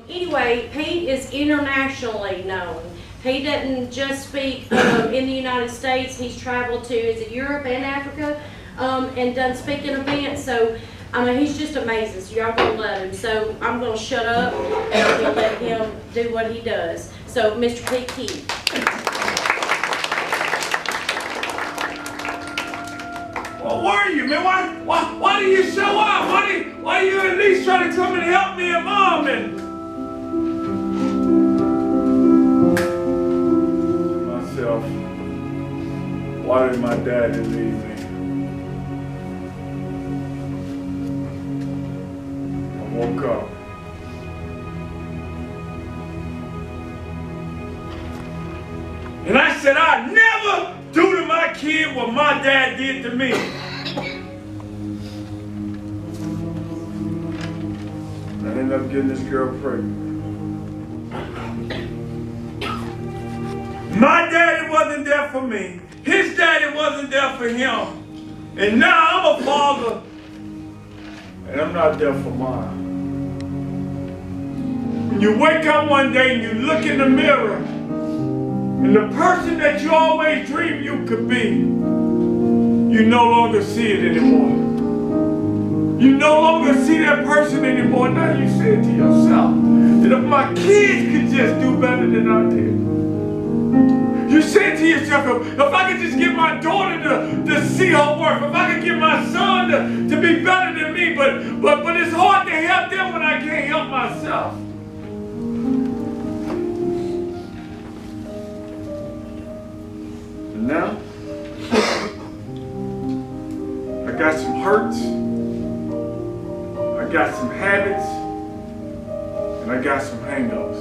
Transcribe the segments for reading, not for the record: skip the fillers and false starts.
Anyway, Pete is internationally known. He doesn't just speak in the United States. He's traveled to Europe and Africa and done speaking events. So, I mean, he's just amazing. So y'all gonna love him. So I'm gonna shut up and I'm gonna let him do what he does. So, Mr. Pete Key. Well, where are you, man? Why do you show up? Why do you at least try to come and help me and Mom? And myself, why did my daddy leave me? I woke up. And I said, I'd never do to my kid what my dad did to me. I ended up getting this girl pregnant. My daddy wasn't there for me. His daddy wasn't there for him. And now I'm a father, and I'm not there for mine. When you wake up one day and you look in the mirror, and the person that you always dreamed you could be, you no longer see it anymore. You no longer see that person anymore. Now you say it to yourself, that if my kids could just do better than I did. You say it to yourself, if I could just get my daughter to see her worth, if I could get my son to be better than me, but it's hard to help them when I can't help myself. Now, I got some hurts, I got some habits, and I got some hang-ups.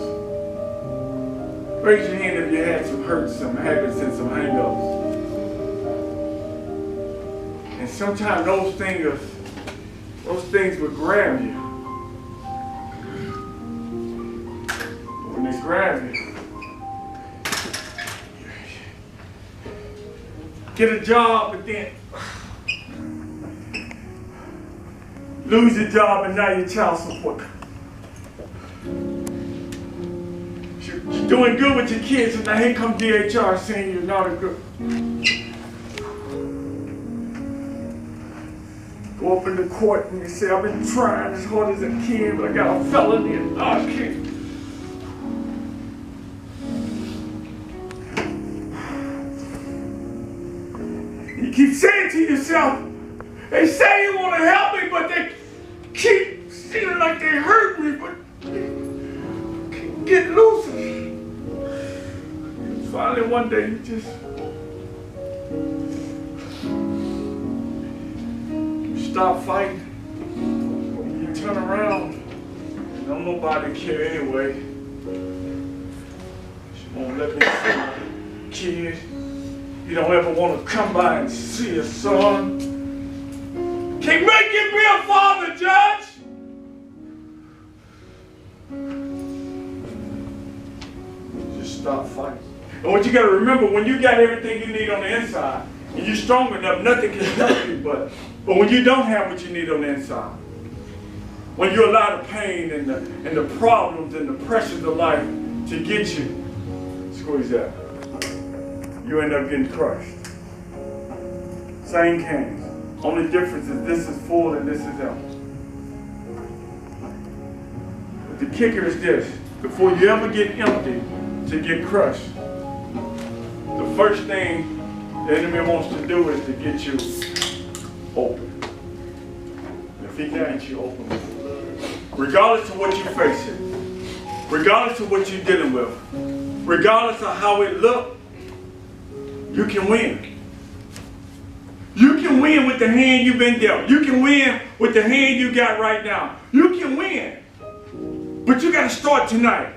Raise your hand if you had some hurts, some habits, and some hang-ups. And sometimes those things would grab you. When they grab you, get a job, but then lose your job and now you're child support. You're doing good with your kids and now here comes DHR saying you're not a good. Go up in the court and you say, I've been trying as hard as I can, but I got a felony and I can't. You keep saying to yourself, they say you want to help me, but they keep feeling like they hurt me, but they can't get loose. And finally one day you stop fighting. You turn around, and don't nobody care anyway. She won't let me see my kid. You don't ever want to come by and see your son. Can't make you be a father, Judge. Just stop fighting. And what you got to remember, when you got everything you need on the inside, and you're strong enough, nothing can help you. But when you don't have what you need on the inside, when you allow the pain and the problems and the pressures of life to get you, squeeze that. You end up getting crushed. Same cans. Only difference is this is full and this is empty. But the kicker is this. Before you ever get empty to get crushed, the first thing the enemy wants to do is to get you open. If he can't, you open. Regardless of what you're facing, regardless of what you're dealing with, regardless of how it looks, you can win. You can win with the hand you've been dealt. You can win with the hand you got right now. You can win. But you got to start tonight.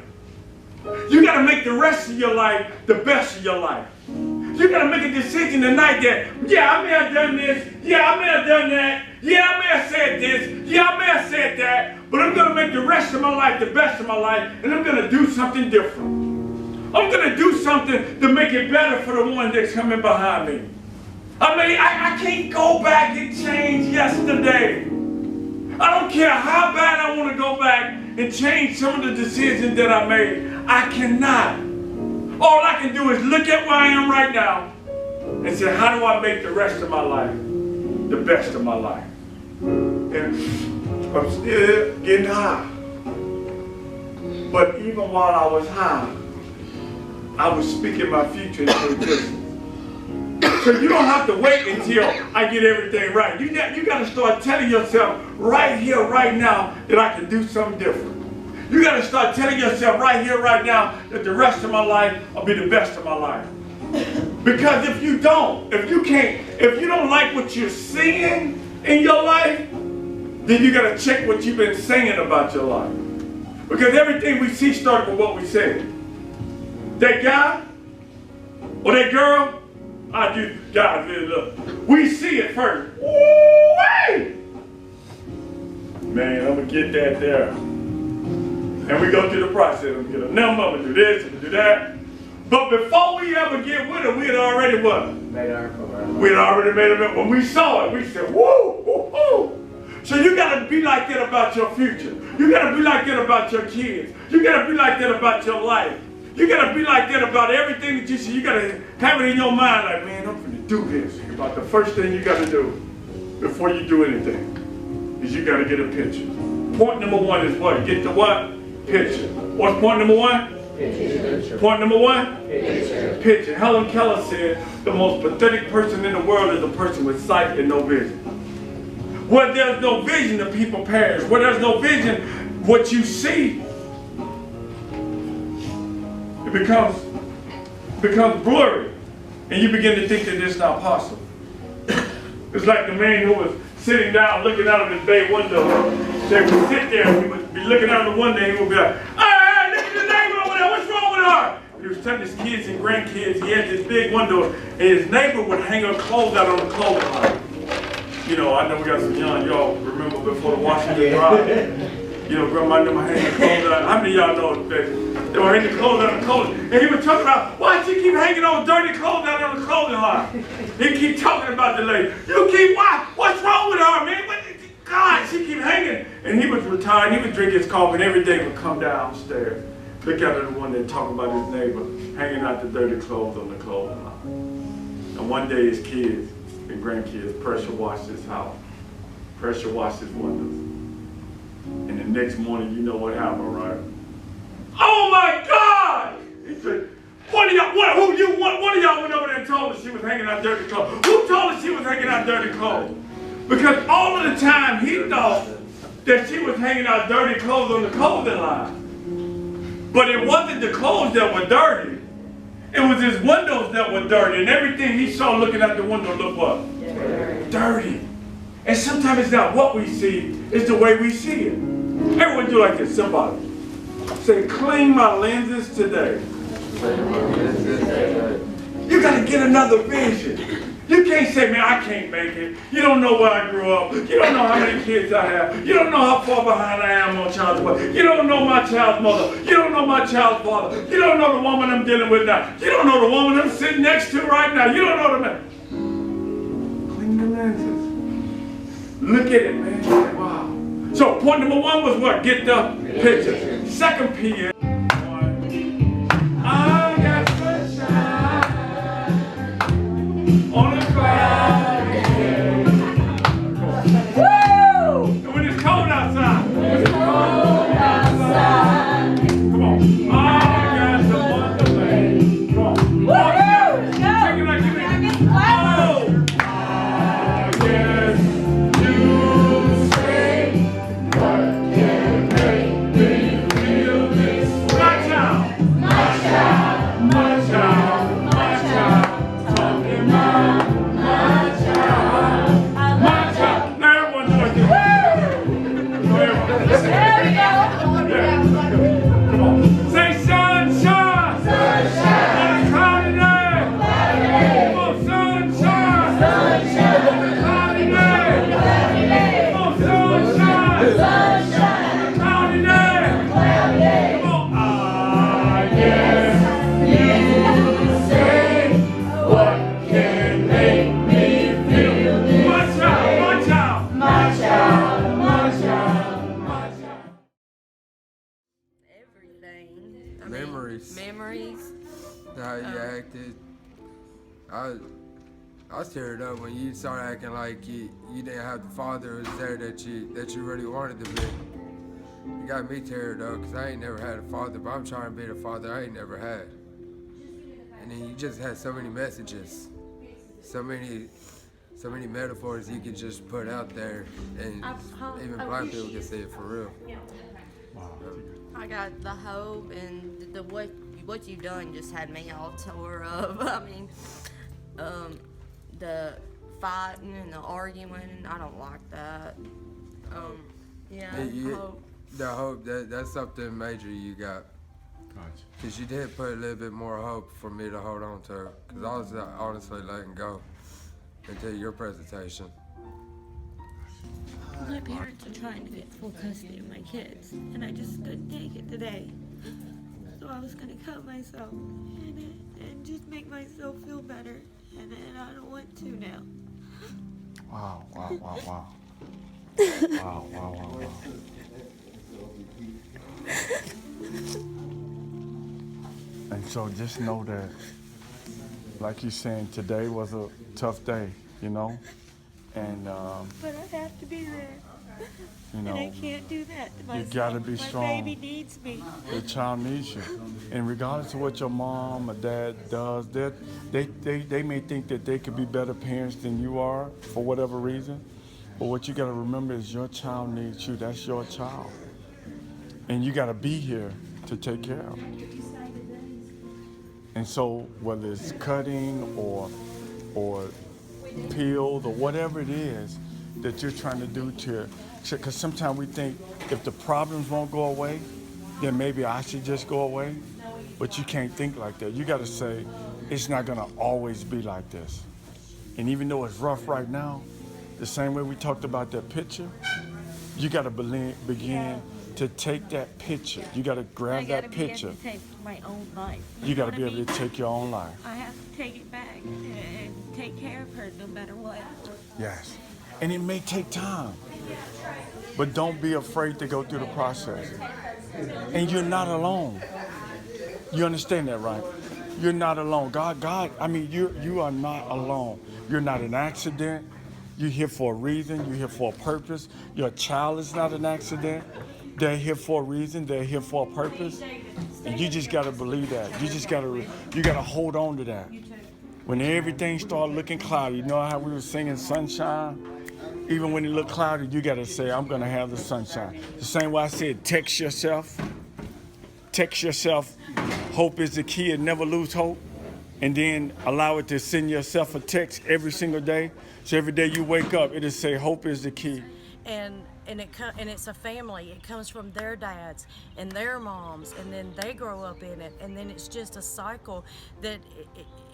You got to make the rest of your life the best of your life. You got to make a decision tonight that, yeah, I may have done this. Yeah, I may have done that. Yeah, I may have said this. Yeah, I may have said that. But I'm going to make the rest of my life the best of my life. And I'm going to do something different. I'm going to do something to make it better for the one that's coming behind me. I mean, I can't go back and change yesterday. I don't care how bad I want to go back and change some of the decisions that I made. I cannot. All I can do is look at where I am right now and say, how do I make the rest of my life the best of my life? And I'm still getting high. But even while I was high, I was speaking my future into existence. So you don't have to wait until I get everything right. You got to start telling yourself right here, right now, that I can do something different. You got to start telling yourself right here, right now, that the rest of my life will be the best of my life. Because if you don't, if you don't like what you're seeing in your life, then you got to check what you've been saying about your life. Because everything we see started with what we said. That guy or that girl, God, look. We see it first. Woo-wee! Man, I'm going to get that there. And we go through the process. I'm going to get a number, I'm going to do this, I'm going to do that. But before we ever get with it, we had already what? Made our program. We had already made it. When we saw it, we said, woo, woo, woo. So you got to be like that about your future. You got to be like that about your kids. You got to be like that about your life. You got to be like that about everything that you see. You got to have it in your mind like, man, I'm going to do this. About the first thing you got to do before you do anything is you got to get a picture. Point number one is what? Get the what? Picture. What's point number one? Picture. Point number one? Picture. Picture. Helen Keller said the most pathetic person in the world is a person with sight and no vision. Where there's no vision, the people perish. Where there's no vision, what you see, it becomes blurry. And you begin to think that it's not possible. It's like the man who was sitting down looking out of his bay window. They would sit there and he would be looking out the window and he would be like, hey, look at the neighbor over there, what's wrong with her? He was telling his kids and grandkids, he had this big window and his neighbor would hang her clothes out on the clothing line. You know, I know we got some young, y'all remember before the Washington Drive. You know, grandma and them hanging clothes out. How many of y'all know that they were hanging clothes out on the clothing? And he was talking about, why she keep hanging those dirty clothes out on the clothing line? He keep talking about the lady. You keep, why? What's wrong with her, man? God, she keep hanging. And he was retired. He would drink his coffee and every day would come downstairs, look out of the window and talk about his neighbor hanging out the dirty clothes on the clothing line. And one day his kids and grandkids pressure washed his house, pressure washed his windows. And the next morning, you know what happened, right? Oh my God! He said, one of y'all went over there and told her she was hanging out dirty clothes. Who told her she was hanging out dirty clothes? Because all of the time he thought that she was hanging out dirty clothes on the clothing line. But it wasn't the clothes that were dirty. It was his windows that were dirty. And everything he saw looking out the window looked what? Dirty. And sometimes it's not what we see, it's the way we see it. Everyone do like this, somebody. Say, clean my lenses today. You got to get another vision. You can't say, man, I can't make it. You don't know where I grew up. You don't know how many kids I have. You don't know how far behind I am on child support. You don't know my child's mother. You don't know my child's father. You don't know the woman I'm dealing with now. You don't know the woman I'm sitting next to right now. You don't know the man. Clean the lenses. Look at it, man. Wow. So point number one was what? Get the picture. Second P is I got sunshine on a cloudy day. Woo! And when it's cold outside. Come on. I got the wonderland. Come on. Woo! Take it like you mean. Oh! I guess you say what can make me feel this way. My child. My child. My child. My child. Talking about my child. My child. Now everyone join this. There we go. Come on. Say sunshine. Sunshine. On a cloudy day. Come on, sunshine. Sunshine. On a cloudy day. Come on, sunshine. Sunshine. On a cloudy day. Come on. I guess you say what can make me feel this. My child. My child. My child. My child. Memories. How you acted. I was teared up when you started acting like you didn't have the father who was there that you really wanted to be. You got me teared up because I ain't never had a father, but I'm trying to be the father I ain't never had. And then you just had so many messages, so many metaphors you could just put out there, and even blind people can see it for real. I got the hope, and the what you've done just had me all tore up. I mean, the fighting and the arguing, I don't like that. Hope. The hope, that's something major you got. Gotcha. Because you did put a little bit more hope for me to hold on to. Because I was honestly letting go until your presentation. My parents are trying to get full custody of my kids, and I just couldn't take it today. So I was gonna cut myself and just make myself feel better, and I don't want to now. Wow. Wow. And so just know that, like you're saying, today was a tough day, you know? And, But I have to be there. you And I know, can't do that to myself. gotta be My strong. baby needs me. the child needs you. And regardless of what your mom or dad does, they may think that they could be better parents than you are for whatever reason. But what you gotta remember is your child needs you. That's your child. And you gotta be here to take care of it. And so whether it's cutting or peeled or whatever it is that you're trying to do because sometimes we think if the problems won't go away, then maybe I should just go away. But you can't think like that. You got to say, it's not going to always be like this. And even though it's rough right now, the same way we talked about that picture, you got to begin to take that picture. You got to grab that picture. I gotta be able to take my own life. You got to be able to take your own life. I have to take it back and take care of her no matter what. Yes. And it may take time. But don't be afraid to go through the process. And you're not alone. You understand that, right? You're not alone. You are not alone. You're not an accident. You're here for a reason. You're here for a purpose. Your child is not an accident. They're here for a reason. They're here for a purpose. And you just got to believe that. You got to hold on to that. When everything started looking cloudy, you know how we were singing sunshine? Even when it looked cloudy, you got to say, I'm going to have the sunshine. The same way I said, text yourself, hope is the key and never lose hope. And then allow it to send yourself a text every single day. So every day you wake up, it'll say, hope is the key. And it's a family. It comes from their dads and their moms, and then they grow up in it, and then it's just a cycle that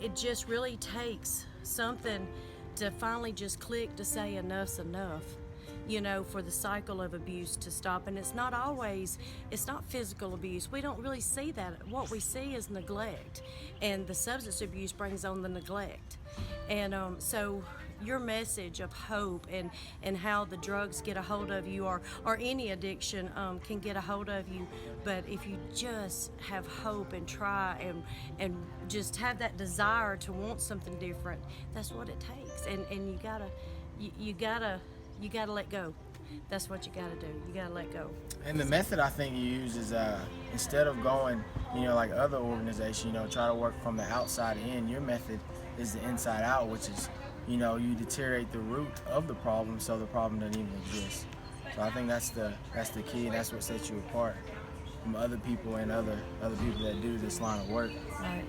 it just really takes something to finally just click to say enough's enough, for the cycle of abuse to stop. And it's not physical abuse. We don't really see that. What we see is neglect, and the substance abuse brings on the neglect. And so your message of hope and how the drugs get a hold of you, or any addiction can get a hold of you, but if you just have hope and try and just have that desire to want something different, that's what it takes. And you gotta let go. That's what you gotta do. You gotta let go. And the method I think you use is instead of going, like other organizations, try to work from the outside in. Your method is the inside out, which is, you deteriorate the root of the problem so the problem doesn't even exist. So I think that's the key, and that's what sets you apart from other people and other people that do this line of work. Right.